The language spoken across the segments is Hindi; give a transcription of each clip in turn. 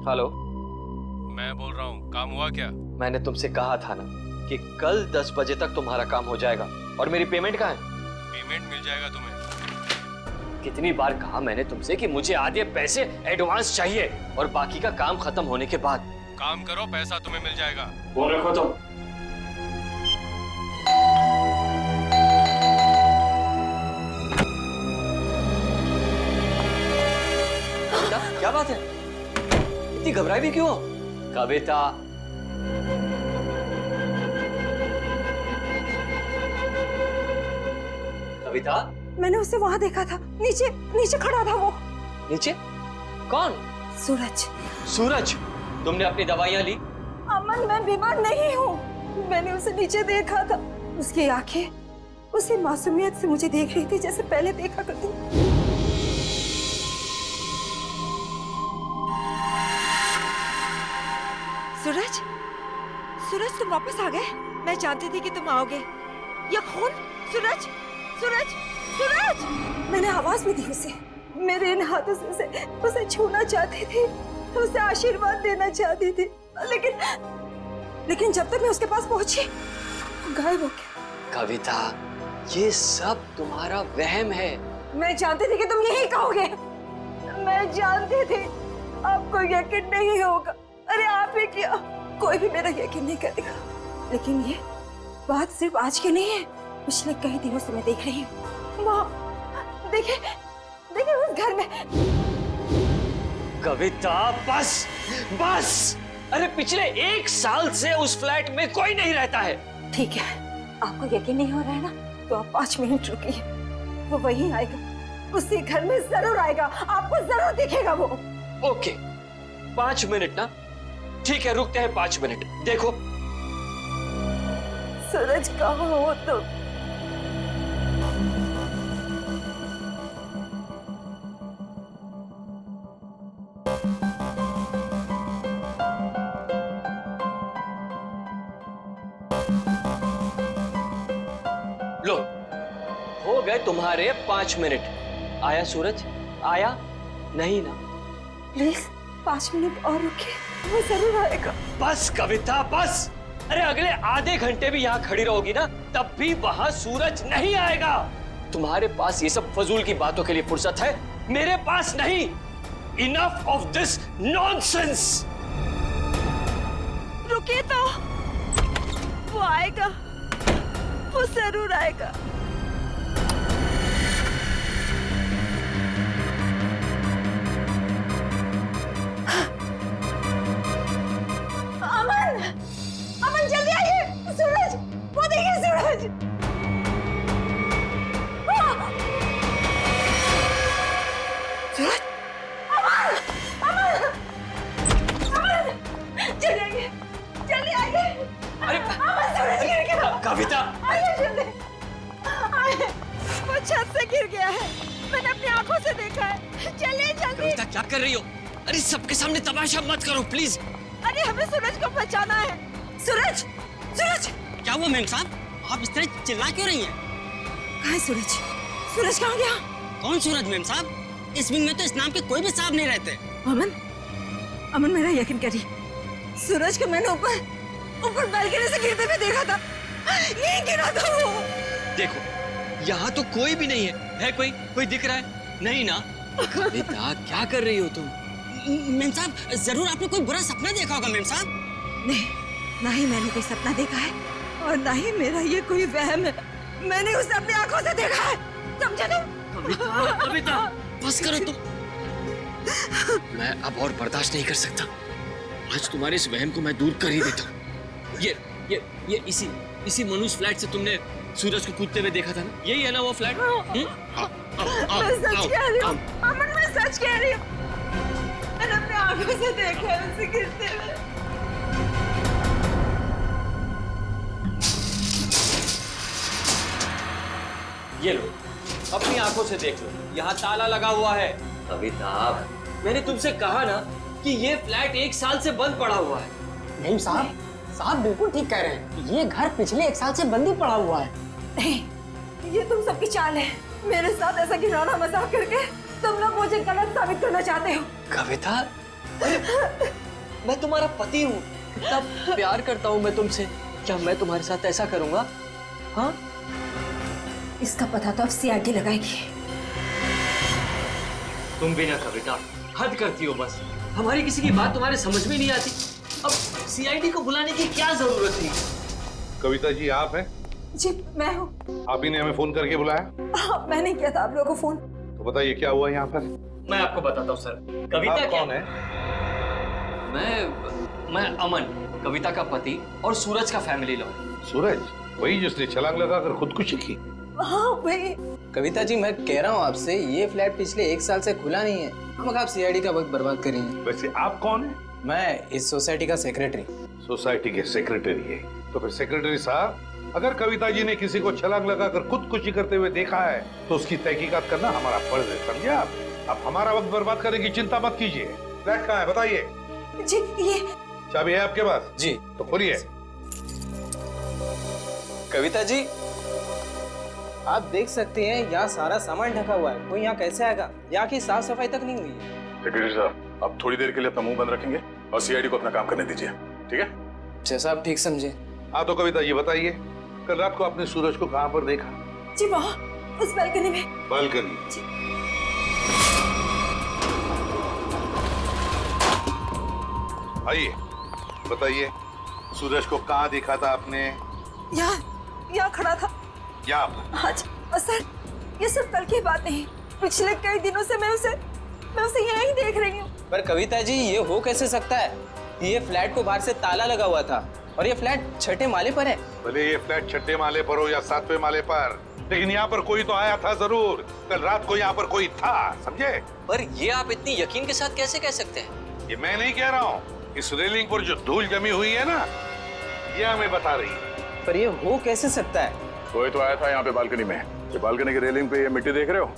हेलो, मैं बोल रहा हूँ, काम हुआ क्या? मैंने तुमसे कहा था ना कि कल 10 बजे तक तुम्हारा काम हो जाएगा। और मेरी पेमेंट कहाँ है? पेमेंट मिल जाएगा तुम्हें। कितनी बार कहा मैंने तुमसे कि मुझे आधे पैसे एडवांस चाहिए और बाकी का काम खत्म होने के बाद। काम करो, पैसा तुम्हें मिल जाएगा। फोन रखो तुम। क्या बात है? इतनी घबराई भी क्यों हो? कविता, कविता, मैंने उसे वहां देखा था, नीचे नीचे खड़ा था वो। नीचे? कौन? सूरज। सूरज, तुमने अपनी दवाइयां ली? अमन, मैं बीमार नहीं हूँ। मैंने उसे नीचे देखा था। उसकी आंखें उसी मासूमियत से मुझे देख रही थी जैसे पहले देखा करती। सूरज, सूरज तुम वापस आ गए? मैं जानती थी कि तुम आओगे। ये खून? सूरज, सूरज, सूरज! मैंने आवाज भी दी उसे। मेरे इन हाथों से उसे छूना चाहती थी, उसे आशीर्वाद देना चाहती थी, लेकिन जब तक मैं उसके पास पहुंची, वो गायब हो गया। कविता, ये सब तुम्हारा वहम है। मैं जानती थी कि तुम यही कहोगे। मैं जानती थी आपको यकीन नहीं होगा। अरे आप ही क्या, कोई भी मेरा यकीन नहीं करेगा। लेकिन ये बात सिर्फ आज की नहीं है, पिछले कई दिनों से मैं देख रही हूँ। वहाँ देखिए, देखिए उस घर में। कविता, बस बस। अरे पिछले 1 साल से उस फ्लैट में कोई नहीं रहता है। ठीक है, आपको यकीन नहीं हो रहा है ना, तो आप 5 मिनट रुकिए। वो वहीं आएगा, उसी घर में जरूर आएगा, आपको जरूर दिखेगा वो। ओके, 5 मिनट ना? ठीक है, रुकते हैं 5 मिनट। देखो सूरज, कहाँ हो तुम? लो, हो गए तुम्हारे 5 मिनट। आया सूरज? आया? नहीं ना? प्लीज 5 मिनट और रुकिए, वो जरूर आएगा। बस कविता, बस। अरे अगले आधे घंटे भी यहाँ खड़ी रहोगी ना, तब भी वहां सूरज नहीं आएगा। तुम्हारे पास ये सब फजूल की बातों के लिए फुर्सत है, मेरे पास नहीं। Enough of this nonsense. रुकिए तो, वो आएगा, वो जरूर आएगा। अमन, अमन जल्दी आइए। सूरज, वो देखिए सूरज। सूरज, अमन, अमन, अमन, जल्दी आइए, जल्दी आइए। अरे अमन, सूरज गिर गया। कविता, आइए जल्दी, आइए। वो छत से गिर गया है, मैंने अपनी आंखों से देखा है। चलिए जल्दी। कविता क्या कर रही हो? अरे सबके सामने तमाशा मत करो प्लीज। अरे हमें सूरज को बचाना है। सूरज, सूरज! क्या हुआ मैम साहब? आप इस तरह चिल्ला क्यों रही हैं? कहाँ है सूरज? सूरज कहाँ गया? कौन सूरज मैम साहब? इस विंग में तो इस नाम के कोई भी साहब नहीं रहते। अमन, अमन मेरा यकीन करिए, सूरज को मैंने ऊपर बालकनी से गिरते हुए देखा था। यही गिरा था वो। देखो, यहाँ तो कोई भी नहीं है कोई दिख रहा है? नहीं ना? कविता, क्या कर रही हो तुम? मैम साहब, जरूर आपने कोई बुरा सपना देखा होगा मैम साहब। नहीं, ना ही मैंने कोई सपना देखा है और ना ही मेरा ये कोई वहम है। मैंने उसे अपनी आंखों से देखा है, समझे तुम? कविता, कविता, बस करो तुम। मैं अब और बर्दाश्त नहीं कर सकता। आज तुम्हारे इस वहम को मैं दूर कर ही देता हूँ। ये इसी मनुष्य फ्लैट से तुमने सूरज को कूदते हुए देखा था ना? यही है ना वो फ्लैट? मैं सच कह रही हूँ अमन, मैं सच कह रही हूँ। मैंने अपनी आंखों से देखा है उसे गिरते हुए। ये लो, अपनी आंखों से देख लो, यहाँ ताला लगा हुआ है। कविता, मैंने तुमसे कहा ना कि ये फ्लैट 1 साल से बंद पड़ा हुआ है। नहीं साहब बिल्कुल ठीक कह रहे हैं। ये घर पिछले 1 साल से बंद ही पड़ा हुआ है। नहीं, ये तुम सबकी चाल है। मेरे साथ ऐसा घिनौना मजाक करके तुम लोग मुझे गलत साबित करना चाहते हो। कविता, मैं तुम्हारा पति हूँ, इतना प्यार करता हूँ मैं तुमसे। क्या मैं तुम्हारे साथ ऐसा करूंगा? हाँ? इसका पता तो अब सीआईडी लगाएगी। तुम भी ना कविता, हद करती हो बस। हमारी किसी की बात तुम्हारे समझ में नहीं आती। अब सीआईडी को बुलाने की क्या जरूरत थी? कविता जी आप हैं? जी मैं हूँ। आप ही ने हमें फोन करके बुलाया? हाँ, मैंने किया था आप लोगों को फोन। तो बताइए क्या हुआ यहाँ पर? मैं आपको बताता हूँ सर। कविता आप क्या कौन है? मैं अमन, कविता का पति और सूरज का फैमिली लॉ। सूरज, वही जिसने छलांग लगाकर खुदकुशी की? हाँ वही। कविता जी मैं कह रहा हूँ आपसे, ये फ्लैट पिछले 1 साल से खुला नहीं है। हम आप सीआईडी का वक्त बर्बाद कर रही हैं। वैसे आप कौन है? मैं इस सोसाइटी का सेक्रेटरी। सोसाइटी के सेक्रेटरी है? तो फिर सेक्रेटरी साहब, अगर कविता जी ने किसी को छलांग लगाकर खुदकुशी करते हुए देखा है तो उसकी तहकीकात करना हमारा फर्ज है, समझे आप? आप हमारा वक्त बर्बाद करने की चिंता मत कीजिए। फ्लैट कहाँ है बताइए? जी ये चाबी है आपके पास? जी। तो खोलिए। कविता जी आप देख सकते हैं यहाँ सारा सामान ढका हुआ है, कोई यहाँ कैसे आएगा? यहाँ की साफ सफाई तक नहीं हुई है। सेक्रेटरी साहब, आप थोड़ी देर के लिए अपना मुंह बंद रखेंगे और सीआईडी को अपना काम करने दीजिए, ठीक है? जैसा आप ठीक समझे। हाँ तो कविता ये बताइए, कल रात को आपने सूरज को कहाँ पर देखा? जी वहाँ उस बालकनी में। बालकनी? आइए बताइए, सूरज को कहाँ देखा था आपने? यहाँ खड़ा था। यहाँ पर? आज सर ये सब कल की बात नहीं, पिछले कई दिनों से मैं उसे यहीं देख रही हूँ। पर कविता जी ये हो कैसे सकता है? ये फ्लैट को बाहर से ताला लगा हुआ था और ये फ्लैट 6ठे माले पर है। भले ये फ्लैट 6ठे माले पर हो या 7वें माले पर, लेकिन यहाँ पर कोई तो आया था जरूर। कल रात को यहाँ पर कोई था, समझे? पर ये आप इतनी यकीन के साथ कैसे कह सकते हैं? ये मैं नहीं कह रहा हूँ, इस रेलिंग पर जो धूल जमी हुई है ना, ये हमें बता रही है। पर ये हो कैसे सकता है? कोई तो आया था यहाँ पे बालकनी में। ये बालकनी की रेलिंग पे ये मिट्टी देख रहे हो?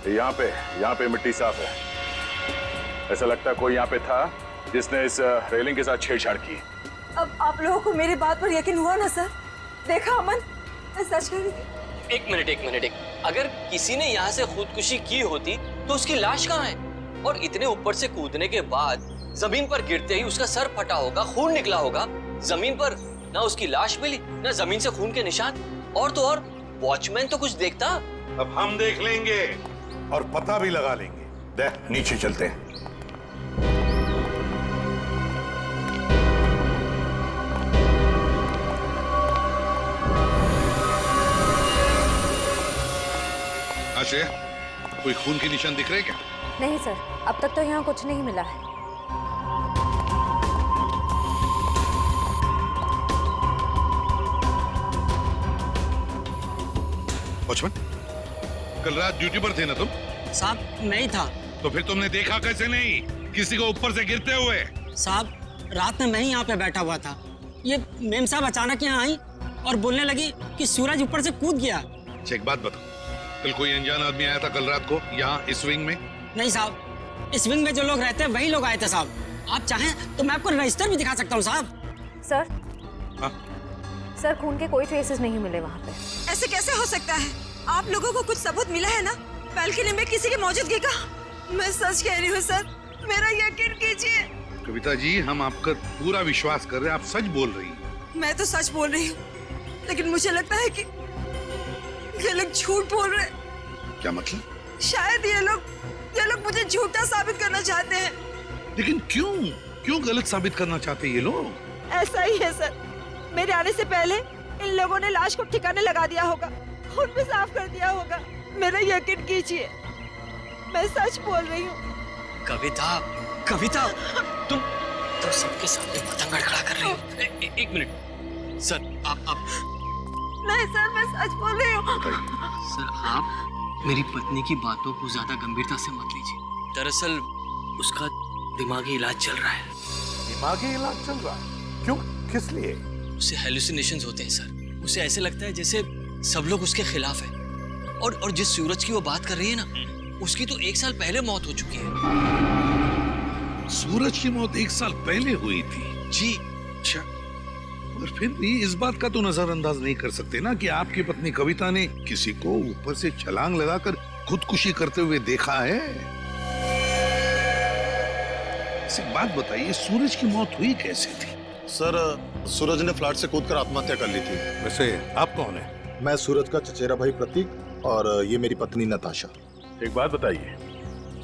यहाँ पे मिट्टी साफ है। ऐसा लगता है कोई यहाँ पे था जिसने इस रेलिंग के साथ छेड़छाड़ की। अब आप लोगों को मेरी बात पर यकीन हुआ ना सर? देखा अमन, मैं सच कह रही थी। एक मिनट। अगर किसी ने यहाँ से खुदकुशी की होती तो उसकी लाश कहाँ है? और इतने ऊपर से कूदने के बाद जमीन पर गिरते ही उसका सर फटा होगा, खून निकला होगा। जमीन पर ना उसकी लाश मिली, ना जमीन से खून के निशान। और तो और वॉचमैन तो कुछ देखता। अब हम देख लेंगे और पता भी लगा लेंगे। देख नीचे चलते हैं। आश्रय, कोई खून के निशान दिख रहे क्या? नहीं सर, अब तक तो यहाँ कुछ नहीं मिला है। वॉचमैन, कल रात ड्यूटी पर थे ना तुम? साहब नहीं था। तो फिर तुमने देखा कैसे नहीं किसी को ऊपर से गिरते हुए? साहब रात में मैं ही यहाँ पे बैठा हुआ था। ये मेम साहब अचानक यहाँ आई और बोलने लगी कि सूरज ऊपर से कूद गया। अच्छा एक बात बताओ, कल कोई अनजान आदमी आया था कल रात को यहाँ इस विंग में? नहीं साहब, इस विंग में जो लोग रहते हैं वही लोग आए थे साहब। आप चाहें तो मैं आपको रजिस्टर भी दिखा सकता हूँ साहब। सर हाँ? सर खून के कोई ट्रेसेस नहीं मिले वहाँ पे। ऐसे कैसे हो सकता है? आप लोगों को कुछ सबूत मिला है ना बालकनी में किसी की मौजूदगी का? मैं सच कह रही हूँ सर, मेरा यकीन कीजिए। कविता जी, हम आपका पूरा विश्वास कर रहे हैं, आप सच बोल रही हैं। मैं तो सच बोल रही हूँ, लेकिन मुझे लगता है कि ये लोग झूठ बोल रहे हैं। क्या मतलब? शायद ये लोग मुझे झूठा साबित करना चाहते हैं। लेकिन क्यों गलत साबित करना चाहते हैं ये लोग? ऐसा ही है सर, मेरे आने से पहले इन लोगों ने लाश को ठिकाने लगा दिया होगा, खून भी साफ कर दिया होगा। मेरा यकीन कीजिए, मैं सच बोल रही हूँ। कविता, तुम सबके सामने पतंग खड़ा कर रही हो। एक मिनट सर, आप नहीं सर, मैं सच बोल रही हूँ। सर, आप मेरी पत्नी की बातों को ज्यादा गंभीरता से मत लीजिए। दरअसल उसका दिमागी इलाज चल रहा है। दिमागी इलाज चल रहा है? क्यों, किस लिए? उसे हेलुसिनेशंस होते हैं सर। उसे ऐसे लगता है जैसे सब लोग उसके खिलाफ हैं। और जिस सूरज की वो बात कर रही है ना, उसकी तो 1 साल पहले मौत हो चुकी है। सूरज की मौत 1 साल पहले हुई थी? जी। अच्छा, और फिर भी इस बात का तो नजरअंदाज नहीं कर सकते ना कि आपकी पत्नी कविता ने किसी को ऊपर से छलांग लगाकर खुदकुशी करते हुए देखा है। बस एक बात बताइए, सूरज की मौत हुई कैसे थी? सर सूरज ने फ्लैट से कूदकर आत्महत्या कर ली थी। वैसे आप कौन है? मैं सूरज का चचेरा भाई प्रतीक और ये मेरी पत्नी नताशा। एक बात बताइए,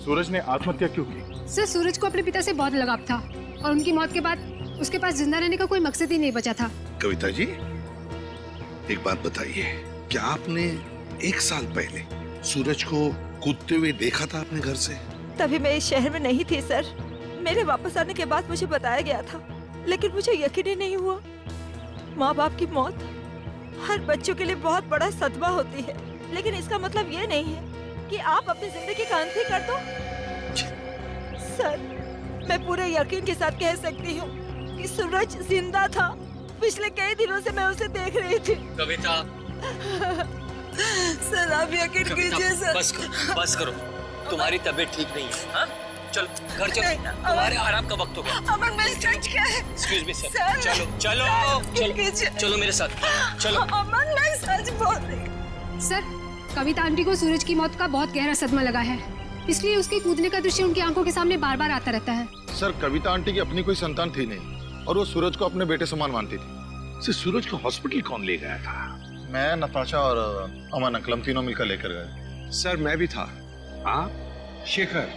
सूरज ने आत्महत्या क्यों की? सर सूरज को अपने पिता से बहुत लगाव था और उनकी मौत के बाद उसके पास जिंदा रहने का कोई मकसद ही नहीं बचा था। कविता जी, एक बात बताइए, क्या आपने 1 साल पहले सूरज को कूदते हुए देखा था अपने घर से? तभी मैं इस शहर में नहीं थी सर। मेरे वापस आने के बाद मुझे बताया गया था, लेकिन मुझे यकीन ही नहीं हुआ। माँ बाप की मौत हर बच्चों के लिए बहुत बड़ा सदमा होती है, लेकिन इसका मतलब ये नहीं है कि आप अपनी जिंदगी का अंत ही कर दो। सर, मैं पूरे यकीन के साथ कह सकती हूँ कि सूरज जिंदा था। पिछले कई दिनों से मैं उसे देख रही थी। कविता, सर आप यकीन कीजिए सर। बस करो, तुम्हारी तबीयत ठीक नहीं है। हाँ? चलो घर चलो, तुम्हारे आराम का वक्त हो गया। अमन, मैं सच क्या है? एक्सक्यूज मी सर, सर, चलो चलो चलो चलो मेरे साथ, चलो। अमन, मैं सच बोल रही। सर कविता आंटी को सूरज की मौत का बहुत गहरा सदमा लगा है, इसलिए उसके कूदने का दृश्य उनकी आंखों के सामने बार बार आता रहता है। सर कविता आंटी की अपनी कोई संतान थी नहीं और वो सूरज को अपने बेटे समान मानती थी। सूरज को हॉस्पिटल कौन ले गया था? मैं, नताशा और अमन अंकल, हम तीनों मिलकर लेकर गए। सर मैं भी था। आप? शेखर,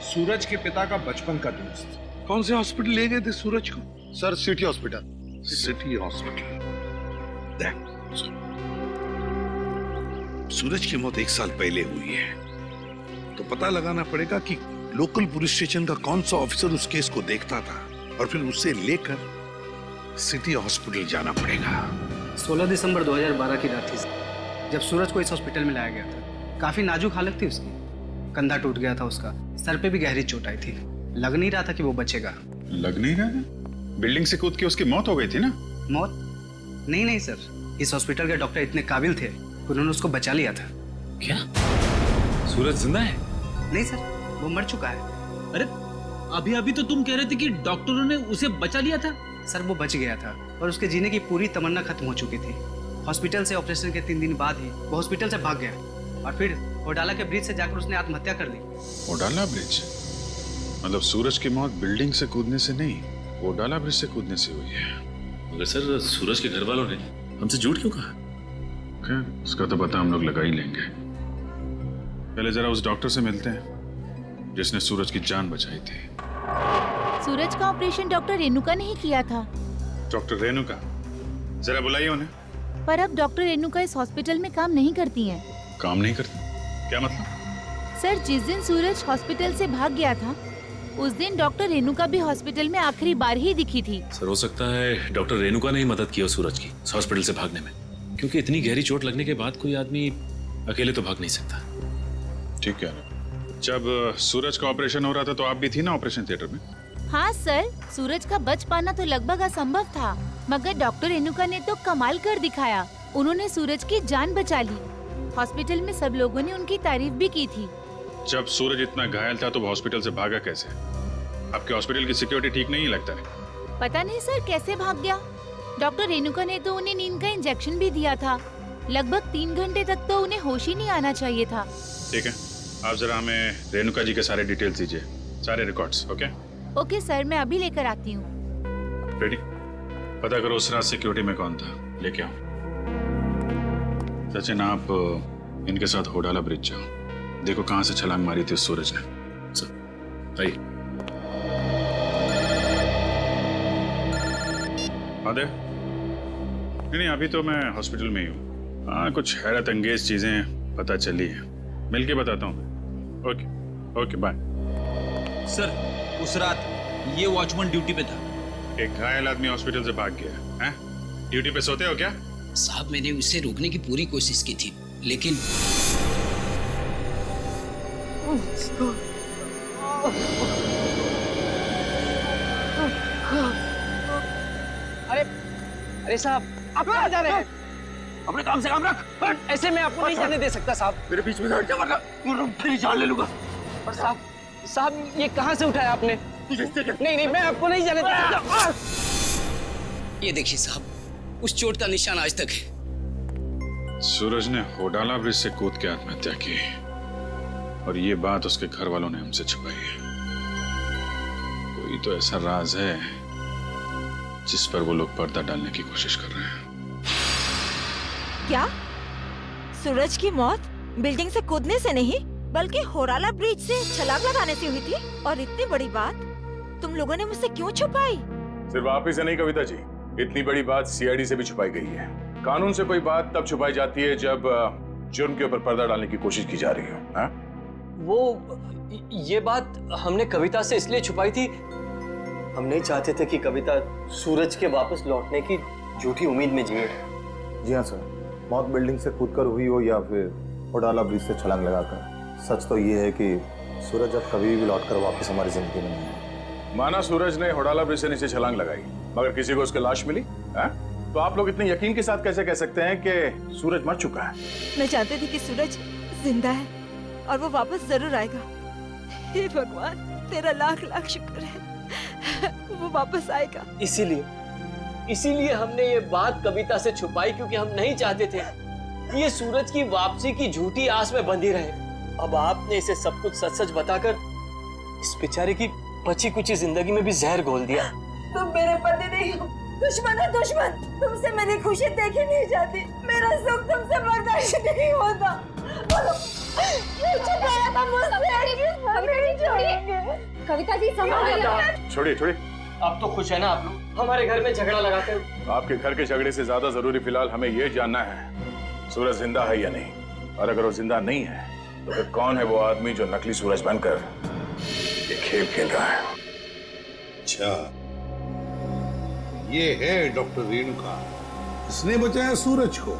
सूरज के पिता का बचपन का दोस्त। कौन से हॉस्पिटल ले गए थे सूरज को? Sir city hospital. City hospital. देख, सूरज की मौत 1 साल पहले हुई है, तो पता लगाना पड़ेगा कि लोकल पुलिस स्टेशन का कौन सा ऑफिसर उस केस को देखता था, और फिर उसे लेकर सिटी हॉस्पिटल जाना पड़ेगा। 16 दिसंबर 2012 की रात थी जब सूरज को इस हॉस्पिटल में लाया गया था। काफी नाजुक हालत थी उसकी, कंधा टूट गया था उसका, सर पे भी गहरी चोट आई थी। लग नहीं रहा था कि वो बचेगा। लग नहीं रहा था? बिल्डिंग से कूद के उसकी मौत हो गई थी ना? मौत? नहीं सर, इस हॉस्पिटल के डॉक्टर इतने काबिल थे, उन्होंने उसको बचा लिया था। क्या सूरज जिंदा है? नहीं सर, वो मर चुका है। अरे अभी अभी तो तुम कह रहे थे कि डॉक्टरों ने उसे बचा लिया था। सर वो बच गया था और उसके जीने की पूरी तमन्ना खत्म हो चुकी थी। हॉस्पिटल से ऑपरेशन के 3 दिन बाद ही वो हॉस्पिटल से भाग गया और फिर ओडाला के ब्रिज से जाकर उसने आत्महत्या कर ली। ओडाला ब्रिज? मतलब सूरज की मौत बिल्डिंग से कूदने से नहीं, ओडाला ब्रिज से कूदने से हुई है। मगर सर सूरज के घर वालों ने हमसे झूठ क्यों कहा? खैर उसका तो पता हम लोग लगा ही लेंगे। पहले जरा उस डॉक्टर से मिलते हैं जिसने सूरज की जान बचाई थी। सूरज का ऑपरेशन डॉक्टर रेणुका ने ही किया था। डॉक्टर रेणुका? जरा बुलाइए उन्हें। पर अब डॉक्टर रेणुका इस हॉस्पिटल में काम नहीं करती हैं। काम नहीं करती? क्या मतलब? सर जिस दिन सूरज हॉस्पिटल से भाग गया था उस दिन डॉक्टर रेणुका भी हॉस्पिटल में आखिरी बार ही दिखी थी। सर हो सकता है डॉक्टर रेणुका ने ही मदद की हो सूरज की हॉस्पिटल से भागने में, क्योंकि इतनी गहरी चोट लगने के बाद कोई आदमी अकेले तो भाग नहीं सकता। ठीक है। जब सूरज का ऑपरेशन हो रहा था तो आप भी थी ना ऑपरेशन थिएटर में? हाँ सर, सूरज का बच पाना तो लगभग असंभव था, मगर डॉक्टर रेणुका ने तो कमाल कर दिखाया। उन्होंने सूरज की जान बचा ली। हॉस्पिटल में सब लोगों ने उनकी तारीफ भी की थी। जब सूरज इतना घायल था तो वो हॉस्पिटल से भागा कैसे? आपके हॉस्पिटल की सिक्योरिटी ठीक नहीं लगता है? पता नहीं सर कैसे भाग गया। डॉक्टर रेणुका ने तो उन्हें नींद का इंजेक्शन भी दिया था। लगभग 3 घंटे तक तो उन्हें होश ही नहीं आना चाहिए था। ठीक है, आप जरा हमें रेणुका जी के सारे डिटेल्स दीजिए, सारे रिकॉर्ड्स। ओके ओके सर, मैं अभी लेकर आती हूँ। रेडी? पता करो उस रात सिक्योरिटी में कौन था, लेके आओ। सचिन आप इनके साथ होडाला ब्रिज जाओ, देखो कहाँ से छलांग मारी थी उस सूरज ने। सर आइए। आदे? नहीं अभी तो मैं हॉस्पिटल में ही हूँ। हाँ कुछ हैरत अंगेज चीजें पता चली है, मिलके बताता हूँ। Okay okay bye. सर उस रात ये वॉचमैन ड्यूटी पे था। एक घायल आदमी हॉस्पिटल से भाग गया है? ड्यूटी पे सोते हो क्या? साहब मैंने उसे रोकने की पूरी कोशिश की थी, लेकिन अरे साहब आप कहाँ जा रहे हैं? अपने काम से काम रख। ऐसे मैं आपको नहीं जाने दे सकता साहब। मेरे बीच में हट जा वरना तेरी जान ले लूंगा। और साहब ये कहाँ से उठाया आपने? नहीं मैं आपको नहीं जाने दे सकता। ये देखिए साहब, उस चोट का निशान आज तक है। सूरज ने होडाला ब्रिज से कूद के आत्महत्या की और ये बात उसके घर वालों ने हमसे छुपाई है। कोई तो ऐसा राज है जिस पर वो लोग पर्दा डालने की कोशिश कर रहे हैं। क्या सूरज की मौत बिल्डिंग से कूदने से नहीं बल्कि होराला ब्रिज से छलांग लगाने से हुई थी? और इतनी बड़ी बात तुम लोगों ने मुझसे क्यों छुपाई? सिर्फ आप ही से नहीं कविता जी, इतनी बड़ी बात सीआईडी से भी छुपाई गई है। कानून से कोई बात तब छुपाई जाती है जब जुर्म के ऊपर पर्दा डालने की कोशिश की जा रही हो। हाँ? वो ये बात हमने कविता से इसलिए छुपाई थी, हम नहीं चाहते थे कि कविता सूरज के वापस लौटने की झूठी उम्मीद में जिए। जी हाँ सर, मौत बिल्डिंग से कूदकर हुई हो या फिर होडाला ब्रिज से छलांग लगाकर, सच तो ये है कि सूरज अब कभी भी लौटकर वापस हमारी जिंदगी में नहीं है। माना सूरज ने होडाला ब्रिज से नीचे छलांग लगाई मगर किसी को उसकी लाश मिली, है? तो आप लोग इतने यकीन के साथ कैसे कह सकते हैं कि सूरज मर चुका है? मैं जानती थी कि सूरज जिंदा है और वो वापस जरूर आएगा। हे भगवान, तेरा लाख लाख शुक्र है, वो वापस आएगा। इसीलिए हमने ये बात कविता से छुपाई, क्योंकि हम नहीं चाहते थे कि ये सूरज की वापसी की झूठी आस में बंधी रहे। अब आपने इसे सब कुछ सच सच बताकर इस बेचारे की बची कुची जिंदगी में भी जहर घोल दिया। तुम मेरे पति नहीं हो, दुश्मन है दुश्मन। तुमसे मेरी खुशी देखी नहीं जाती, मेरा सुख तुमसे बर्दाश्त नहीं होता। बोलो, ये छुपाया था मुझसे कि हम नहीं छोड़ेंगे। कविता जी संभालिए। छोड़िए। अब तो खुश है ना आप लोग हमारे घर में झगड़ा लगाते हो? आपके घर के झगड़े से ज्यादा जरूरी फिलहाल हमें ये जानना है सूरज जिंदा है या नहीं, और अगर वो जिंदा नहीं है तो फिर कौन है वो आदमी जो नकली सूरज बनकर ये खेल खेल रहा है? अच्छा, ये है डॉक्टर रेणुका, इसने बचाया सूरज को।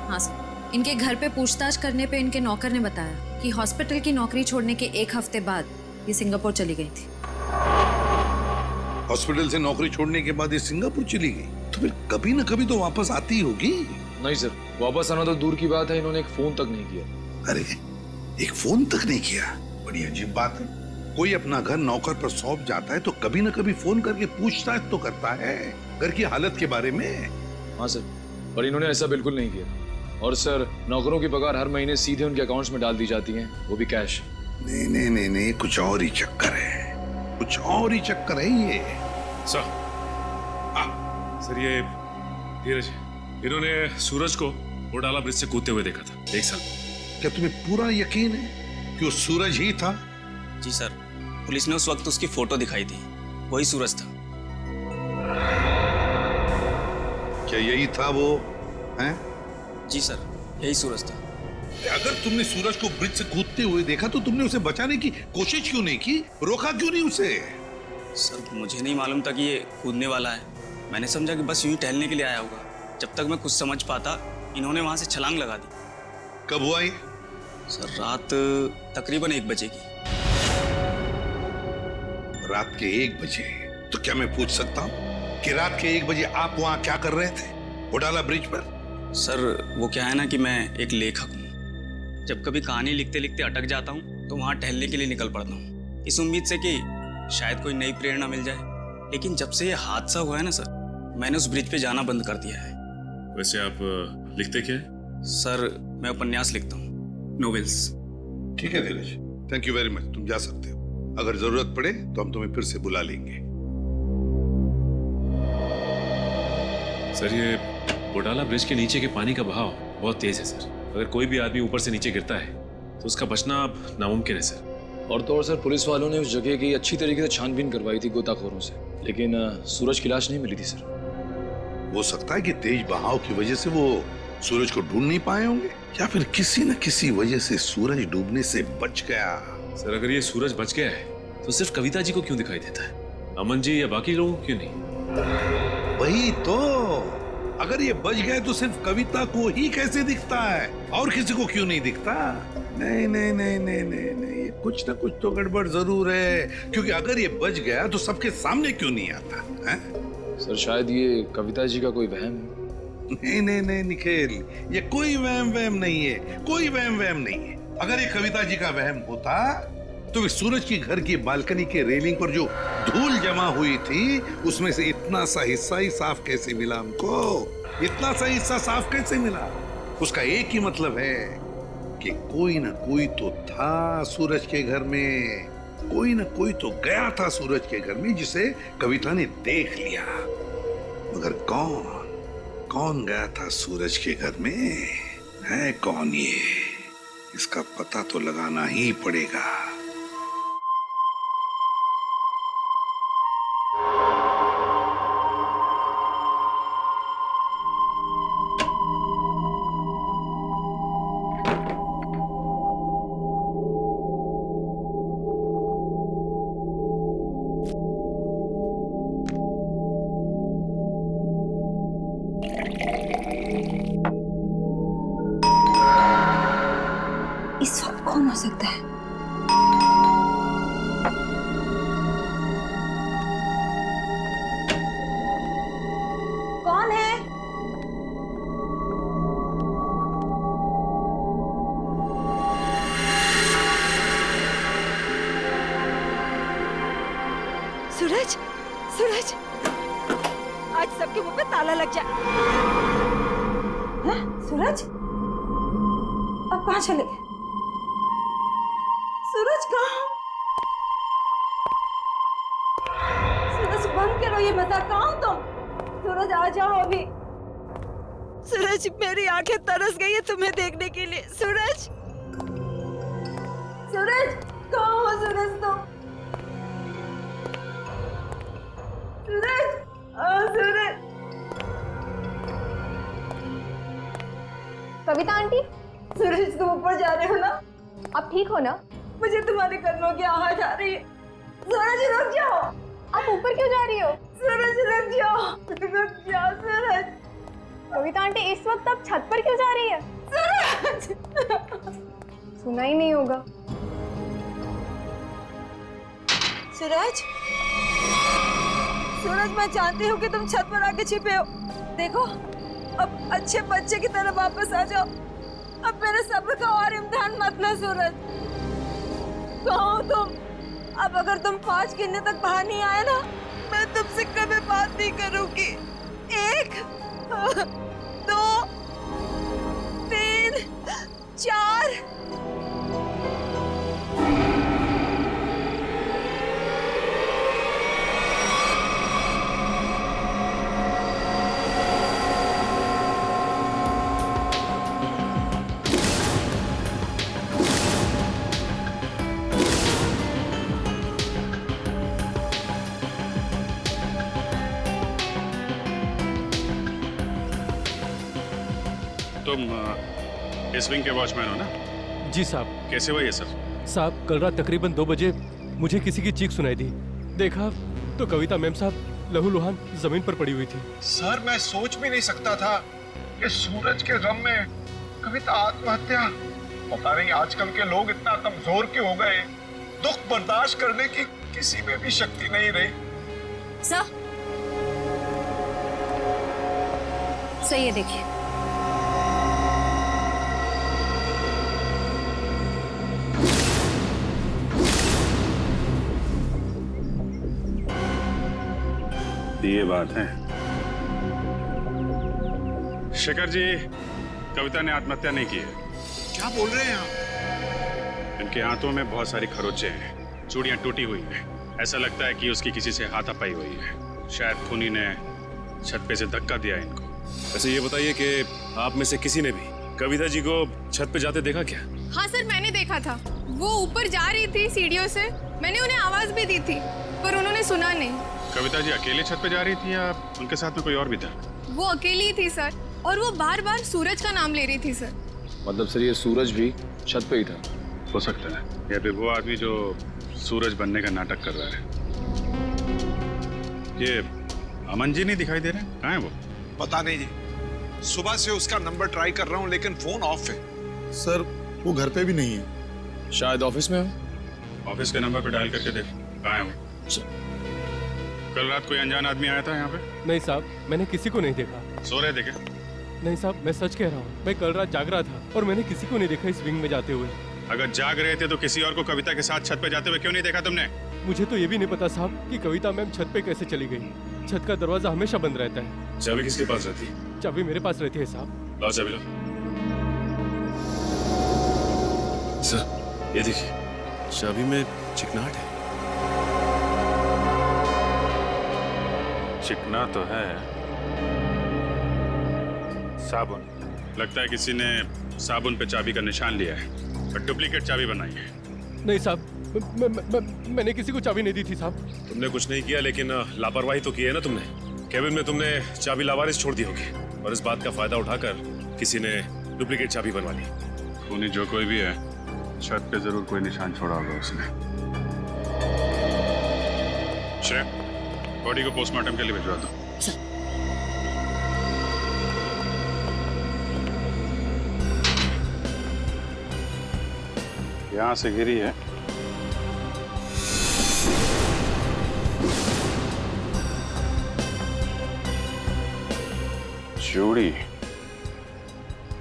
हाँ सर, इनके घर पे पूछताछ करने पे इनके नौकर ने बताया कि हॉस्पिटल की नौकरी छोड़ने के 1 हफ्ते बाद ये सिंगापुर चली गई थी। हॉस्पिटल से नौकरी छोड़ने के बाद ये सिंगापुर चली गई, तो फिर कभी न कभी तो वापस आती होगी। नहीं सर, वापस आना तो दूर की बात है, इन्होंने एक फोन तक नहीं किया। अरे, एक फोन तक नहीं किया? बड़ी अजीब बात है। कोई अपना घर नौकर पर सौंप जाता है तो कभी न कभी फोन करके पूछताछ तो करता है घर की हालत के बारे में। हाँ सर, पर इन्होंने ऐसा बिल्कुल नहीं किया। और सर, नौकरों की पगार हर महीने सीधे उनके अकाउंट्स में डाल दी जाती है, वो भी कैश। नहीं, कुछ और ही चक्कर है, कुछ और ही चक्कर है ये। सर ये धीरज, इन्होंने सूरज को होडाला ब्रिज से कूदते हुए देखा था 1 साल। क्या तुम्हें पूरा यकीन है कि वो सूरज ही था? जी सर, पुलिस ने उस वक्त उसकी फोटो दिखाई थी, वही सूरज था। क्या यही था वो? हैं? जी सर, यही सूरज था। अगर तुमने सूरज को ब्रिज से कूदते हुए देखा तो तुमने उसे बचाने की कोशिश क्यों नहीं की? रोका क्यों नहीं उसे? सर, मुझे नहीं मालूम था कि ये कूदने वाला है। मैंने समझा कि बस यूं ही टहलने के लिए आया होगा। जब तक मैं कुछ समझ पाता, इन्होंने वहां से छलांग लगा दी। कब हुआ ये? सर, रात तकरीबन 1 बजे की। रात के 1 बजे? तो क्या मैं पूछ सकता हूँ कि रात के 1 बजे आप वहाँ क्या कर रहे थे होडाला ब्रिज पर? सर, वो क्या है ना कि मैं एक लेखक हूँ। जब कभी कहानी लिखते लिखते अटक जाता हूँ तो वहाँ टहलने के लिए निकल पड़ता हूँ, इस उम्मीद से कि शायद कोई नई प्रेरणा मिल जाए। लेकिन जब से ये हादसा हुआ है ना सर, मैंने उस ब्रिज पे जाना बंद कर दिया है। वैसे आप लिखते क्या है? सर, मैं उपन्यास लिखता हूँ, नोवेल्स। ठीक है धीरज, थैंक यू वेरी मच। तुम जा सकते हो। अगर जरूरत पड़े तो हम तुम्हें फिर से बुला लेंगे। सर, ये होडाला ब्रिज के नीचे के पानी का बहाव बहुत तेज है सर। अगर कोई भी आदमी ऊपर से नीचे गिरता है तो उसका बचना अब नामुमकिन है सर। और तो और सर, पुलिस वालों ने उस जगह की अच्छी तरीके से छानबीन करवाई थी गोताखोरों से, लेकिन सूरज की लाश नहीं मिली थी सर। हो सकता है कि तेज बहाव की वजह से वो सूरज को ढूंढ नहीं पाए होंगे, या फिर किसी न किसी वजह से सूरज डूबने से बच गया। सर, अगर ये सूरज बच गया है तो सिर्फ कविता जी को क्यों दिखाई देता है? अमन जी या बाकी लोगों को क्यों नहीं? वही तो, अगर ये बच गए तो सिर्फ कविता को ही कैसे दिखता है, और किसी को क्यों नहीं दिखता? नहीं, कुछ ना कुछ तो गड़बड़ जरूर है, क्योंकि अगर ये बच गया तो सबके सामने क्यों नहीं आता है? सर, शायद ये कविता जी का कोई वहम है। नहीं निखिल, ये कोई वहम नहीं है, कोई वहम नहीं है। अगर ये कविता जी का वहम होता तो इस सूरज की घर की बालकनी के रेलिंग पर जो धूल जमा हुई थी उसमें से इतना सा हिस्सा ही साफ कैसे मिला हमको? इतना सा हिस्सा साफ कैसे मिला? उसका एक ही मतलब है कि कोई ना कोई तो था सूरज के घर में, कोई ना कोई तो गया था सूरज के घर में जिसे कविता ने देख लिया, मगर कौन गया था सूरज के घर में? है कौन ये? इसका पता तो लगाना ही पड़ेगा। इस वक्त कौन हो सकता है? कौन है? सूरज, सूरज, आज सबके मुंह पे ताला लग जाए। हैं? सूरज, अब कहाँ चले गए? सूरज कहाँ? सूरज बंद करो ये मजाक, कहाँ हो तुम? सूरज आ जाओ अभी। सूरज, मेरी आंखें तरस गई है तुम्हें देखने के लिए। सूरज, सूरज कहाँ हो सूरज तुम? सूरज, सूरज। कविता आंटी, सूरज तुम ऊपर जा रहे हो ना? आप ठीक हो ना? मुझे तुम्हारे कदमों की आवाज आ रही है। सूरज रुक जाओ। आप ऊपर क्यों जा रही हो? सूरज रुक जाओ, रुक जाओ सूरज। कविता आंटी, इस वक्त आप छत पर क्यों जा रही है? सूरज, सुना ही नहीं होगा। सूरज, सूरज मैं जानती हूँ कि तुम छत पर आके छिपे हो। देखो, अब अच्छे बच्चे की तरह वापस आ जाओ। अब मेरे सब्र का और इम्तिहान मत लो सूरज। कहाँ हो तुम? अब अगर तुम 5 गिनने तक बाहर नहीं आए ना, मैं तुमसे कभी बात नहीं करूंगी। 1, 2, 3, 4। तुम इस विंग के वॉचमैन हो ना? जी साहब। कैसे हुआ ये सब? साहब, कल रात तकरीबन 2 बजे मुझे किसी की चीख सुनाई दी। देखा तो कविता मैम साहब लहूलुहान जमीन पर पड़ी हुई थी। सर, मैं सोच भी नहीं सकता था कि सूरज के गम में कविता आत्महत्या। पता नहीं आजकल के लोग इतना कमजोर क्यों हो गए। दुख बर्दाश्त करने की किसी में भी शक्ति नहीं रही। सर, सही है, देखिए। ये बात है। शेखर जी, कविता ने आत्महत्या नहीं की है। क्या बोल रहे हैं आप? इनके हाथों में बहुत सारी खरोंचे हैं, चूड़ियां टूटी हुई हैं। ऐसा लगता है कि उसकी किसी से हाथापाई हुई है। शायद खूनी ने छत पे से धक्का दिया इनको। वैसे ये बताइए कि आप में से किसी ने भी कविता जी को छत पे जाते देखा क्या? हाँ सर, मैंने देखा था। वो ऊपर जा रही थी सीढ़ियों से। मैंने उन्हें आवाज भी दी थी, पर उन्होंने सुना नहीं। कविता जी अकेले छत पे जा रही थी या उनके साथ में कोई और भी था? वो अकेली थी सर, और वो बार बार सूरज का नाम ले रही थी सर। मतलब सर, ये सूरज भी छत पे ही था? हो सकता है, या फिर वो आदमी जो सूरज बनने का नाटक कर रहा है। ये अमन जी नहीं दिखाई दे रहे? कहाँ है वो? पता नहीं जी, सुबह से उसका नंबर ट्राई कर रहा हूँ लेकिन फोन ऑफ है। सर, वो घर पे भी नहीं है। शायद ऑफिस में हो। ऑफिस के नंबर पे डायल करके देख, कहाँ है वो? कल रात कोई अनजान आदमी आया था यहाँ पे? नहीं साहब, मैंने किसी को नहीं देखा। सो रहे थे क्या? नहीं साहब, मैं सच कह रहा हूँ। मैं कल रात जाग रहा था और मैंने किसी को नहीं देखा इस विंग में जाते हुए। अगर जाग रहे थे तो किसी और को कविता के साथ छत पे जाते हुए क्यों नहीं देखा तुमने? मुझे तो ये भी नहीं पता साहब कि कविता मैम छत पे कैसे चली गई। छत का दरवाजा हमेशा बंद रहता है। चाबी किसके पास रहती है? चाबी मेरे पास रहती है साहब। लाओ चाबी लो। सर, ये देखिए, चाबी में चिकनाहट है। चिकना तो है। साबुन, लगता है किसी ने साबुन पे चाबी का निशान लिया है और डुप्लीकेट चाबी बनाई है। नहीं साहब, मैंने किसी को चाबी नहीं दी थी साहब। तुमने कुछ नहीं किया, लेकिन लापरवाही तो की है ना तुमने। केबिन में तुमने चाबी लावारिस छोड़ दी होगी और इस बात का फायदा उठाकर किसी ने डुप्लीकेट चाबी बनवा ली। खूनी जो कोई भी है, छत पे जरूर कोई निशान छोड़ा होगा उसने। श्रेया, बॉडी को पोस्टमार्टम के लिए भिजवा दो। यहां से गिरी है। चूड़ी,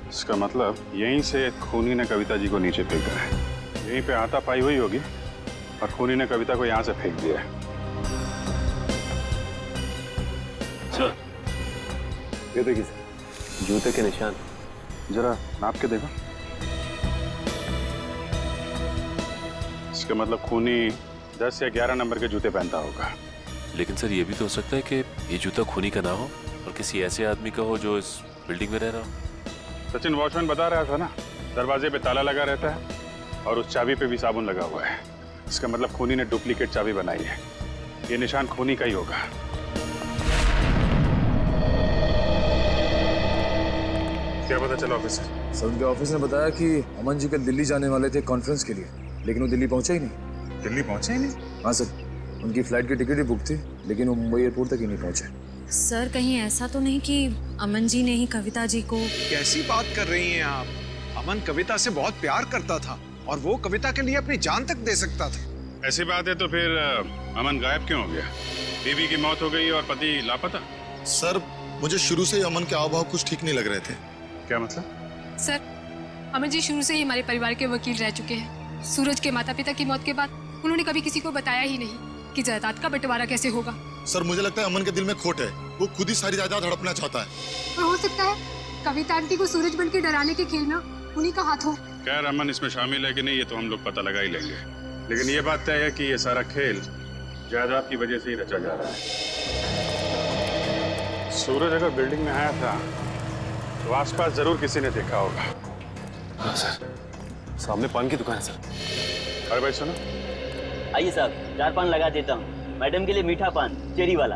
इसका मतलब यहीं से खूनी ने कविता जी को नीचे फेंका है। यहीं पे हाथापाई हुई होगी और खूनी ने कविता को यहां से फेंक दिया है। ये देखिए जूते के निशान, जरा नाप के देखो। इसका मतलब खूनी 10 या 11 नंबर के जूते पहनता होगा। लेकिन सर ये भी तो हो सकता है कि ये जूता खूनी का ना हो और किसी ऐसे आदमी का हो जो इस बिल्डिंग में रह रहा हो। सचिन वॉचमैन बता रहा था ना, दरवाजे पे ताला लगा रहता है और उस चाबी पे भी साबुन लगा हुआ है। इसका मतलब खूनी ने डुप्लीकेट चाबी बनाई है। ये निशान खूनी का ही होगा। क्या पता चला ऑफिसर? सर उनके ऑफिस ने बताया कि अमन जी कल दिल्ली जाने वाले थे कॉन्फ्रेंस के लिए, लेकिन वो दिल्ली पहुंचे ही नहीं। दिल्ली पहुंचे ही नहीं? हाँ सर, उनकी फ्लाइट की टिकट ही बुक थी, लेकिन वो मुंबई एयरपोर्ट तक ही नहीं पहुंचे। सर कहीं ऐसा तो नहीं कि अमन जी ने ही कविता जी को? कैसी बात कर रही हैं आप? अमन कविता से बहुत प्यार करता था और वो कविता के लिए अपनी जान तक दे सकता था। ऐसी बात है तो फिर अमन गायब क्यों हो गया? बीवी की मौत हो गई और पति लापता? सर मुझे शुरू से ही अमन के हाव भाव कुछ ठीक नहीं लग रहे थे। क्या मतलब? सर, अमन जी शुरू से ही हमारे परिवार के वकील रह चुके हैं। सूरज के माता पिता की मौत के बाद उन्होंने कभी किसी को बताया ही नहीं कि जायदाद का बंटवारा कैसे होगा। सर मुझे लगता है अमन के दिल में खोट है, वो खुद ही सारी जायदाद हड़पना चाहता है। और हो सकता है कविता आंटी को सूरज बन के डराने के खेल में उन्हीं का हाथ हो। खैर अमन इसमें शामिल है कि नहीं ये तो हम लोग पता लगा ही लेंगे, लेकिन ये बात तय है कि ये सारा खेल जायदाद की वजह से ही रचा जा रहा है। सूरज अगर बिल्डिंग में आया था तो आसपास जरूर किसी ने देखा होगा। हाँ सर, सामने पान की दुकान है सर। अरे भाई सुनो। आइए साहब, 4 पान लगा देता हूँ। मैडम के लिए मीठा पान, चेरी वाला।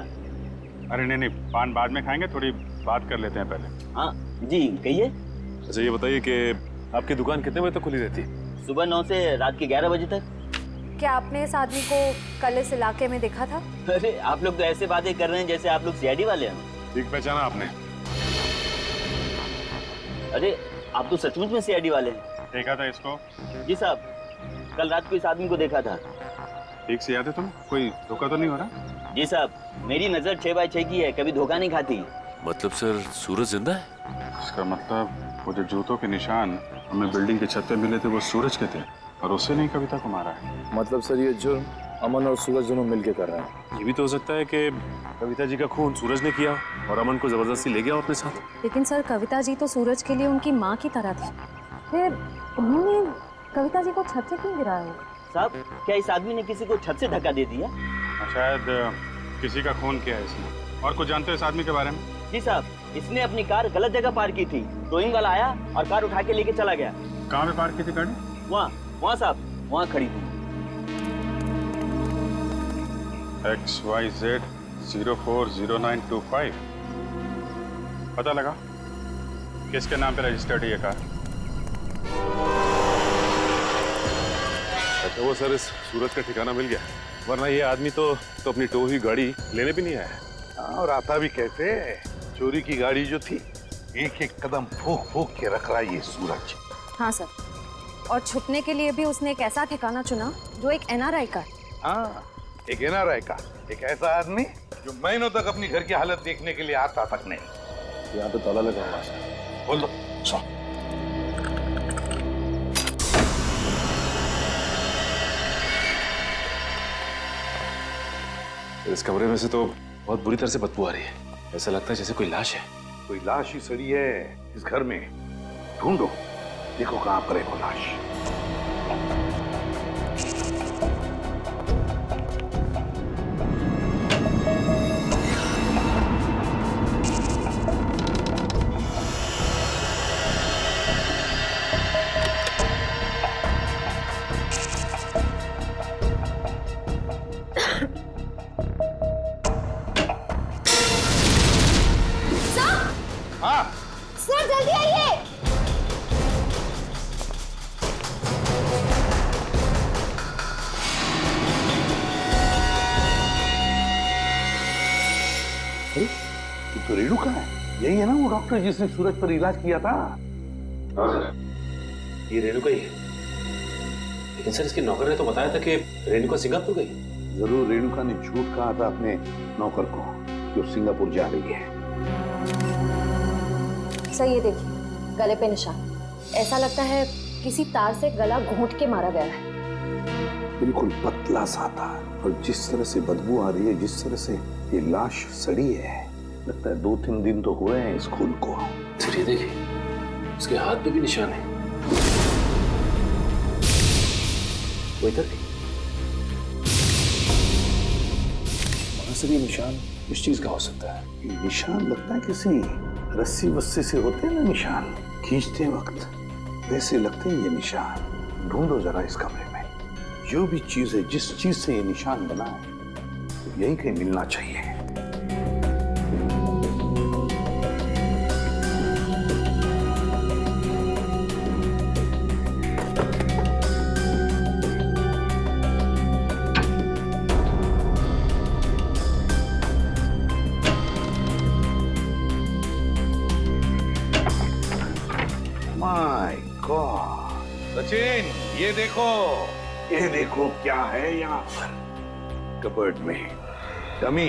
अरे नहीं, पान बाद में खाएंगे, थोड़ी बात कर लेते हैं पहले। हाँ जी, कहिए। अच्छा ये बताइए कि आपकी दुकान कितने बजे तक खुली रहती है? सुबह 9 से रात के 11 बजे तक। क्या आपने इस आदमी को कल इस इलाके में देखा था? अरे आप लोग तो ऐसे बातें कर रहे हैं जैसे आप लोग सीआईडी वाले हैं। ठीक पहचाना आपने? अरे आप तो सचमुच में सीआईडी वाले हैं। देखा था इसको? जी साहब, कल रात को इस आदमी को देखा था। ठीक से याद है तुम? कोई धोखा तो नहीं हो रहा? जी साहब, मेरी नजर 6x6 की है, कभी धोखा नहीं खाती। मतलब सर सूरज जिंदा है? इसका मतलब वो जो जूतों के निशान हमें बिल्डिंग के छत पे मिले थे वो सूरज के थे और उससे नहीं कविता को मारा है। मतलब सर ये जुर्म अमन और सूरज दोनों मिलके कर रहे हैं। ये भी तो हो सकता है कि कविता जी का खून सूरज ने किया और अमन को जबरदस्ती ले गया अपने साथ। लेकिन सर कविता जी तो सूरज के लिए उनकी माँ की तरह थी, फिर उन्होंने कविता जी को छत से क्यों गिराया होगा? साहब, क्या इस आदमी ने किसी को छत से धक्का दे दिया? शायद किसी का खून किया है इसने। और कुछ जानते हो इस आदमी के बारे में? जी साहब, इसने अपनी कार गलत जगह पार्क की थी। टोइंग वाला आया और कार उठा के लेके चला गया। कहाँ पे पार्क की थी गाड़ी? वहाँ साहब, वहाँ खड़ी थी। XYZ 040925। पता लगा किसके नाम पे रजिस्टर्ड है ये कार? अच्छा वो सर इस सूरज का ठिकाना मिल गया, वरना ये आदमी तो अपनी टो हुई गाड़ी लेने भी नहीं आया। और आता भी कैसे? चोरी की गाड़ी जो थी, एक एक कदम फूक फूक के रख रहा है ये सूरज। हाँ सर, और छुपने के लिए भी उसने एक ऐसा ठिकाना चुना जो एक NRI का। हाँ, एक NRI का, एक ऐसा आदमी जो महीनों तक अपनी घर की हालत देखने के लिए आता तक नहीं। यहाँ पे ताला लगा हुआ है। बोल दो। इस कमरे में से तो बहुत बुरी तरह से बदबू आ रही है। ऐसा लगता है जैसे कोई लाश है। कोई लाश ही सड़ी है इस घर में। ढूंढो, देखो कहाँ पर है वो लाश। सर जल्दी आइए। तो रेणु कहाँ है? यही है ना वो डॉक्टर जिसने सूरज पर इलाज किया था? ये रेणुका ही है। लेकिन सर इसके नौकर ने तो बताया था कि रेणुका सिंगापुर गई। जरूर रेणुका ने झूठ कहा था अपने नौकर को कि वो सिंगापुर जा रही है। सर ये देखिए, गले पे निशान। ऐसा लगता है किसी तार से गला घोंट के मारा गया है। बिल्कुल पतला सा था, और जिस तरह से बदबू आ रही है, जिस तरह से ये लाश सड़ी है, लगता है 2-3 दिन तो हुए हैं इस खून को। सर ये देखिए, उसके हाथ पे भी निशान है। वो इधर भी। सर ये निशान इस चीज का हो सकता है। ये निशान लगता है किसी रस्सी वस्सी से होते हैं ना निशान, खींचते वक्त वैसे लगते हैं ये निशान। ढूंढो जरा इस कमरे में, जो भी चीज है, जिस चीज से ये निशान बना है, तो यही कहीं मिलना चाहिए। माय गॉड, सचिन ये देखो क्या है यहाँ पर कबर्ड में। डमी।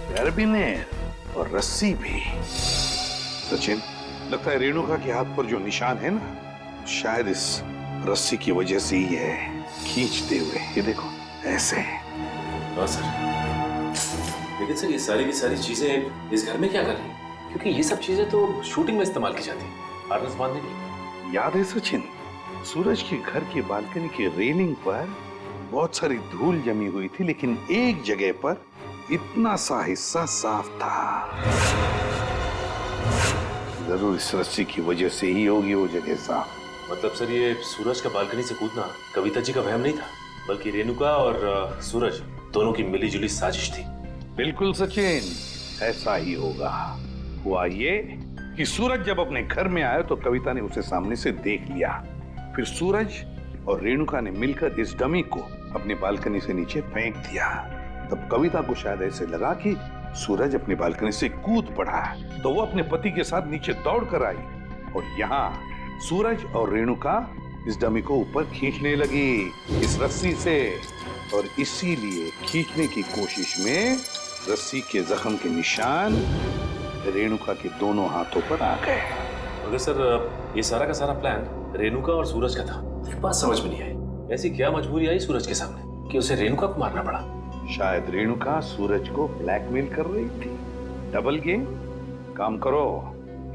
कैरबिनेर और रस्सी भी। सचिन, लगता है रेणुका के हाथ पर जो निशान है ना, शायद इस रस्सी की वजह से ही है, खींचते हुए। ये देखो ऐसे। हाँ सर, लेकिन सर ये सारी की सारी चीजें इस घर में क्या कर रही हैं? क्योंकि ये सब चीजें तो शूटिंग में इस्तेमाल की जाती है, हार्नेस बांधने के लिए। याद है सचिन, सूरज के घर की बालकनी की रेलिंग पर बहुत सारी धूल जमी हुई थी, लेकिन एक जगह पर इतना सा हिस्सा साफ था। जरूर इस रस्सी की वजह से ही होगी वो जगह साफ। मतलब सर ये सूरज का बालकनी से कूदना कविता जी का वहम नहीं था, बल्कि रेणुका और सूरज दोनों की मिलीजुली साजिश थी। बिल्कुल सचिन, ऐसा ही होगा। हुआ ये कि सूरज जब अपने घर में आया तो कविता ने उसे सामने से देख लिया। फिर सूरज और रेणुका ने मिलकर इस डमी को अपने बालकनी से नीचे फेंक दिया। तब कविता को शायद ऐसे लगा कि सूरज अपनी बालकनी से कूद पड़ा, तो वो अपने पति के साथ नीचे दौड़ कर आई, और यहाँ सूरज और रेणुका इस डमी को ऊपर खींचने लगी इस रस्सी से, और इसीलिए खींचने की कोशिश में रस्सी के जख्म के निशान रेणुका के दोनों हाथों पर आ गए। मगर सर ये सारा का सारा प्लान रेणुका और सूरज का था। एक बात समझ में नहीं आई, ऐसी क्या मजबूरी आई सूरज के सामने कि उसे रेणुका को मारना पड़ा? शायद रेणुका सूरज को ब्लैकमेल कर रही थी। Double game. काम करो,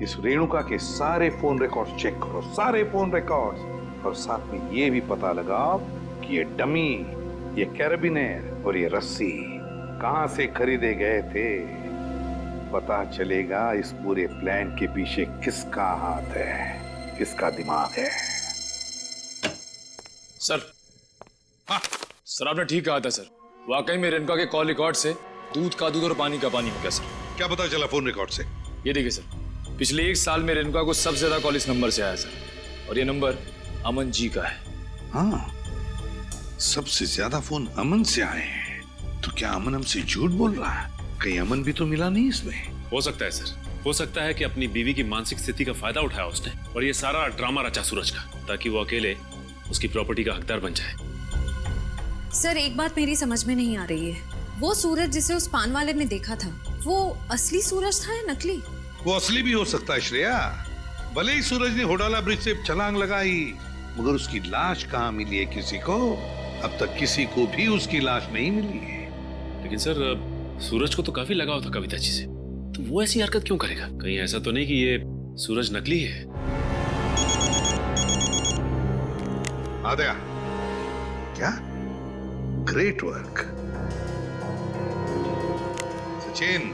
इस रेणुका के सारे फोन रिकॉर्ड्स चेक करो, सारे फोन रिकॉर्ड्स, और साथ में ये भी पता लगाओ कि ये डमी, ये कैरबिनेर और ये रस्सी कहां से खरीदे गए थे। पता चलेगा इस पूरे प्लान के पीछे किसका हाथ है, किसका दिमाग है। सर, हाँ, सर आपने ठीक कहा था सर। वाकई में रेणुका के कॉल रिकॉर्ड से दूध का दूध और पानी का पानी हो गया सर। क्या पता चला फोन रिकॉर्ड से? ये देखिए सर, पिछले 1 साल में रेणुका को सबसे ज्यादा कॉल इस नंबर से आया सर, और ये नंबर अमन जी का है। हाँ, सबसे ज्यादा फोन अमन से आए हैं। तो क्या अमन हमसे झूठ बोल रहा है? कहीं अमन भी तो मिला नहीं इसमें? हो सकता है सर, हो सकता है कि अपनी बीवी की मानसिक स्थिति का फायदा उठाया उसने, और ये सारा ड्रामा रचा सूरज का, ताकि वो अकेले उसकी प्रॉपर्टी का हकदार बन जाए। सर एक बात मेरी समझ में नहीं आ रही है, वो सूरज जिसे उस पान वाले ने देखा था, वो असली सूरज था या नकली? वो असली भी हो सकता है श्रेया। भले ही सूरज ने होडाला ब्रिज से छलांग लगाई, मगर उसकी लाश कहाँ मिली है किसी को? अब तक किसी को भी उसकी लाश नहीं मिली है। लेकिन सर सूरज को तो काफी लगाव था कविता जी से, तो वो ऐसी हरकत क्यों करेगा? कहीं ऐसा तो नहीं कि ये सूरज नकली है? आ गया क्या? Great work Sachin.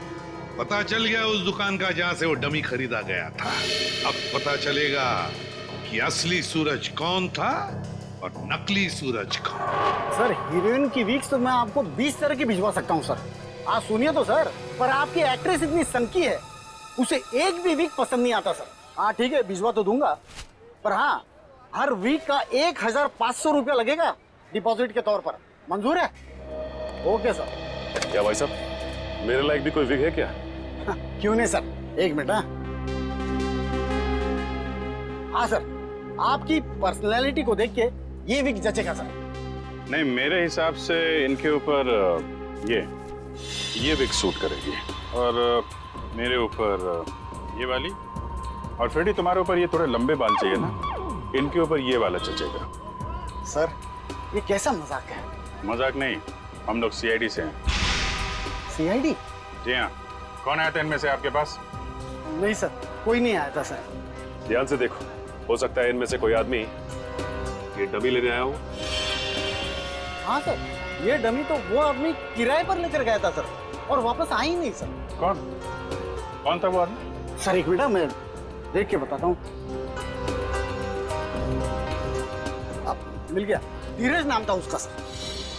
पता चल गया उस दुकान का जहां से वो डमी खरीदा गया था। अब पता चलेगा कि असली सूरज कौन था और नकली सूरज का। सर हीरोइन की वीक्स तो मैं आपको 20 तरह की भिजवा सकता हूँ सर। आप सुनिए तो सर, पर आपकी एक्ट्रेस इतनी सनकी है, उसे एक भी वीक पसंद नहीं आता सर। हाँ ठीक है, भिजवा तो दूंगा, पर हाँ हर वीक का 1500 रुपया लगेगा डिपॉजिट के तौर पर। मंजूर है? Okay sir. क्या भाई साहब, मेरे लायक भी कोई विग है क्या? क्यों नहीं सर, एक मिनट। हाँ सर, आपकी पर्सनैलिटी को देख के ये विग जचेगा सर। नहीं, मेरे हिसाब से इनके ऊपर ये विग सूट करेगी, और मेरे ऊपर ये वाली, और फ्रेडी तुम्हारे ऊपर ये थोड़े लंबे बाल चाहिए ना, इनके ऊपर ये वाला जचेगा। सर ये कैसा मजाक है? मजाक नहीं, हम लोग सीआईडी से हैं। सीआईडी? जी हाँ। कौन आया था इनमें से आपके पास? नहीं सर, कोई नहीं आया था सर। ध्यान से देखो, हो सकता है इनमें से कोई आदमी ये डमी लेने आया हो। हाँ सर, ये डमी तो वो आदमी किराए पर लेकर गया था सर, और वापस आ ही नहीं सर। कौन था वो आदमी? सर एक मिनट, मैं देख के बताता हूँ। मिल गया, धीरज नाम था उसका सर।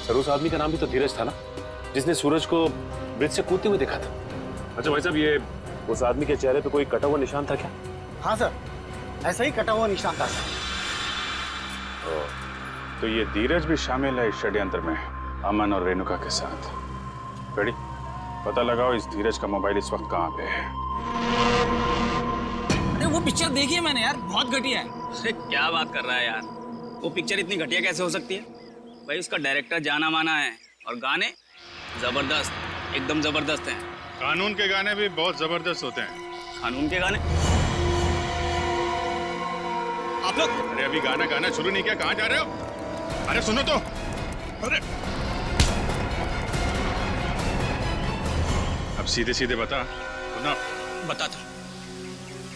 सर उस आदमी का नाम भी तो धीरज था ना, जिसने सूरज को ब्रिज से कूदते हुए देखा था। अच्छा भाई साहब, ये उस आदमी के चेहरे पे कोई कटा हुआ निशान था क्या? हाँ सर, ऐसा ही कटा हुआ निशान था सर। तो ये धीरज भी शामिल है इस षड्यंत्र में, अमन और रेणुका के साथ। रेडी, पता लगाओ इस धीरज का मोबाइल इस वक्त कहाँ पे है। अरे वो पिक्चर देखी है मैंने यार, बहुत घटिया है। अरे क्या बात कर रहा है यार, वो पिक्चर इतनी घटिया कैसे हो सकती है? भाई उसका डायरेक्टर जाना माना है, और गाने जबरदस्त, एकदम जबरदस्त हैं। कानून के गाने भी बहुत जबरदस्त होते हैं। कानून के गाने? आप लोग, अरे अभी गाना गाना शुरू नहीं किया, कहाँ जा रहे हो? अरे सुनो तो। अरे अब सीधे सीधे बता ना। बता था,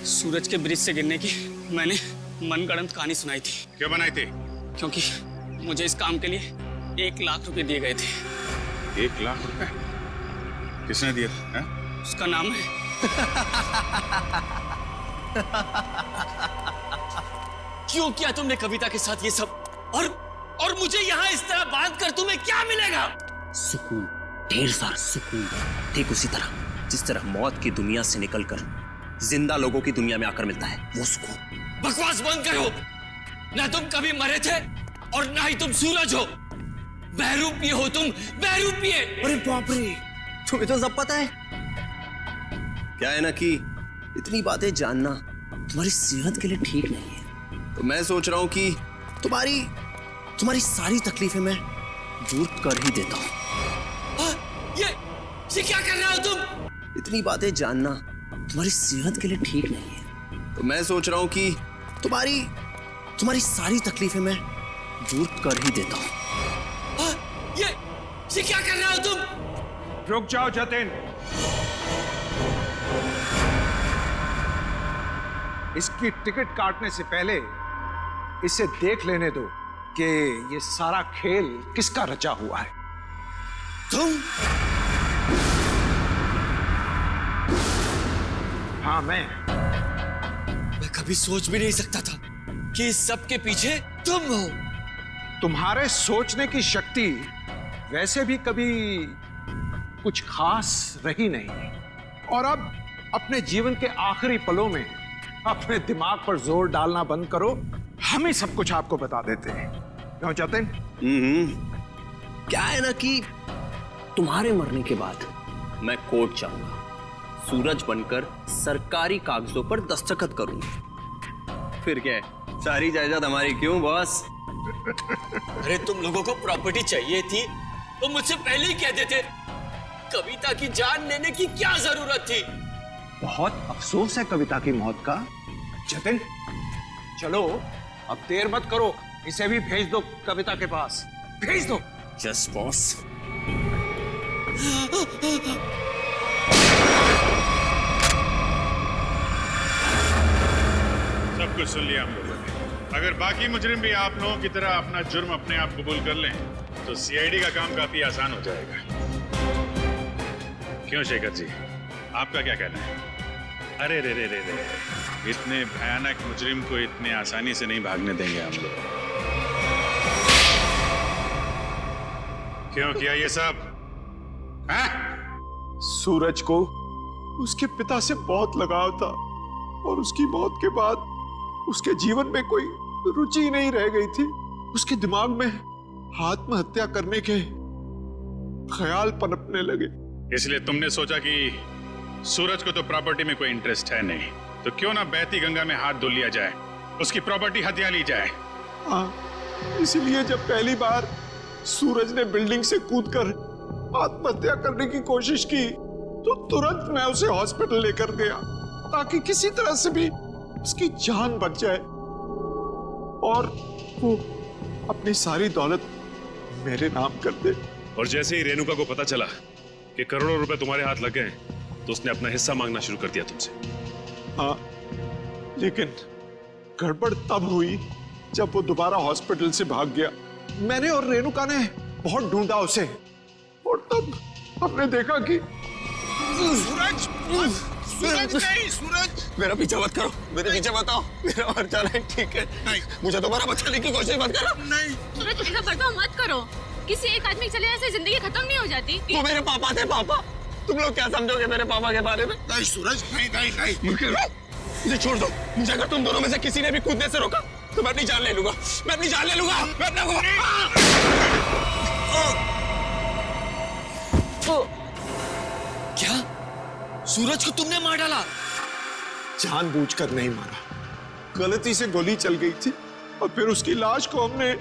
सूरज के ब्रिज से गिरने की मैंने मनगढ़ंत कहानी सुनाई थी। क्यों बनाई थी? क्योंकि मुझे इस काम के लिए 1 लाख रुपए दिए गए थे। 1 लाख रुपए? किसने दिए थे? उसका नाम है क्यों किया तुमने कविता के साथ ये सब, और मुझे यहाँ इस तरह बांध कर तुम्हें क्या मिलेगा? सुकून, ढेर सारा सुकून। ठीक उसी तरह जिस तरह मौत की दुनिया से निकलकर जिंदा लोगों की दुनिया में आकर मिलता है, वो सुकून। बकवास बंद करो। ना तुम कभी मरे थे और ना ही तुम सूरज हो। बहरूपिये हो तुम, बहरूपिये। अरे बाप रे, तुम्हें तो सब पता है। क्या है ना कि इतनी बातें जानना तुम्हारी सेहत के लिए ठीक नहीं है, तो मैं सोच रहा हूं कि तुम्हारी सारी तकलीफें मैं दूर कर ही देता हूं। ये क्या कर रहे हो तुम? इतनी बातें जानना तुम्हारी सेहत के लिए ठीक नहीं है, तो मैं सोच रहा हूं कि तुम्हारी सारी तकलीफें मैं दूर कर ही देता हूं। ये क्या कर रहे हो तुम? रुक जाओ जतिन, इसकी टिकट काटने से पहले इसे देख लेने दो कि ये सारा खेल किसका रचा हुआ है। तुम? हाँ मैं कभी सोच भी नहीं सकता था कि इस सब के पीछे तुम हो। तुम्हारे सोचने की शक्ति वैसे भी कभी कुछ खास रही नहीं, और अब अपने जीवन के आखिरी पलों में अपने दिमाग पर जोर डालना बंद करो, हम ही सब कुछ आपको बता देते हैं। क्यों जतिन? क्या है ना कि तुम्हारे मरने के बाद मैं कोर्ट जाऊंगा, सूरज बनकर सरकारी कागजों पर दस्तखत करूंगा। फिर क्या है, सारी जायदाद हमारी। क्यों बॉस? अरे तुम लोगों को प्रॉपर्टी चाहिए थी तो मुझसे पहले ही कह देते। कविता की जान लेने की क्या जरूरत थी? बहुत अफसोस है कविता की मौत का। जतिन चलो अब देर मत करो, इसे भी भेज दो कविता के पास, भेज दो। Yes boss. सब कुछ सुन लिया हम लोगों ने। अगर बाकी मुजरिम भी आप लोगों की तरह अपना जुर्म अपने आप कबूल कर लें तो सीआईडी का काम काफी आसान हो जाएगा। क्यों शेखर जी, आपका क्या कहना है? अरे रे रे रे रे, इतने भयानक मुजरिम को इतने आसानी से नहीं भागने देंगे हम लोग। क्यों किया ये सब? हैं? सूरज को उसके पिता से बहुत लगाव था और उसकी मौत के बाद उसके जीवन में कोई रुचि नहीं रह गई थी। उसके दिमाग में आत्महत्या करने के ख्याल पनपने लगे। इसलिए तुमने सोचा कि सूरज को तो प्रॉपर्टी में कोई इंटरेस्ट है नहीं, तो क्यों ना बहती गंगा में हाथ धुल लिया जाए, उसकी प्रॉपर्टी हथिया ली जाए। हाँ, इसलिए जब पहली बार सूरज ने बिल्डिंग से कूदकर आत्महत्या करने की कोशिश की तो तुरंत मैं उसे हॉस्पिटल लेकर गया ताकि किसी तरह से भी उसकी जान बच जाए और वो अपनी सारी दौलत मेरे नाम कर दे। और जैसे ही रेणुका को पता चला कि करोड़ों रुपए तुम्हारे हाथ लग गए तो उसने अपना हिस्सा मांगना शुरू कर दिया तुमसे। हाँ, लेकिन गड़बड़ तब हुई जब वो दोबारा हॉस्पिटल से भाग गया। मैंने और रेणुका ने बहुत ढूंढा उसे और तब हमने देखा कि सूरज, सूरज नहीं, सूरज मेरा पीछा मत करो, मेरे पीछे मत आओ, मेरा मर जाना है, ठीक है? नहीं, मुझे तुम्हारा बचाने की कोशिश मत करो। नहीं सूरज, ऐसा बर्ताव मत करो। किसी एक आदमी चले जाने से जिंदगी खत्म नहीं हो जाती। वो मेरे पापा थे। पापा, तुम लोग क्या समझोगे मेरे पापा के बारे में? नहीं सूरज, नहीं नहीं नहीं, मुझे छोड़ दो। मुझे अगर तुम दोनों में से किसी ने भी कूदने से रोका तो मैं अपनी जान ले लूंगा, मैं अपनी जान ले लूंगा, मैं अपना क्या सूरज को तुमने मार डाला? जानबूझकर नहीं मारा, गलती से गोली चल गई थी और फिर उसकी लाश को हमने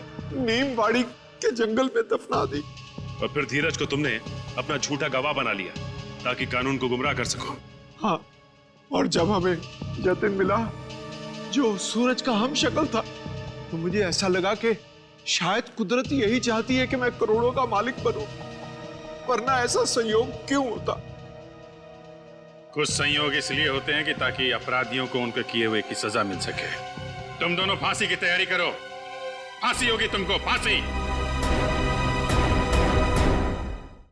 नीमवाड़ी के जंगल में दफना दी। और फिर धीरज को तुमने अपना झूठा गवाह बना लिया ताकि कानून को गुमराह कर सको। हाँ, और जब हमें जतिन मिला जो सूरज का हम शक्ल था तो मुझे ऐसा लगा कि शायद कुदरत यही चाहती है कि मैं करोड़ों का मालिक बनूं, वरना ऐसा संयोग क्यों होता? कुछ संयोग इसलिए होते हैं कि ताकि अपराधियों को उनके किए हुए की सजा मिल सके। तुम दोनों फांसी की तैयारी करो, फांसी होगी तुमको, फांसी।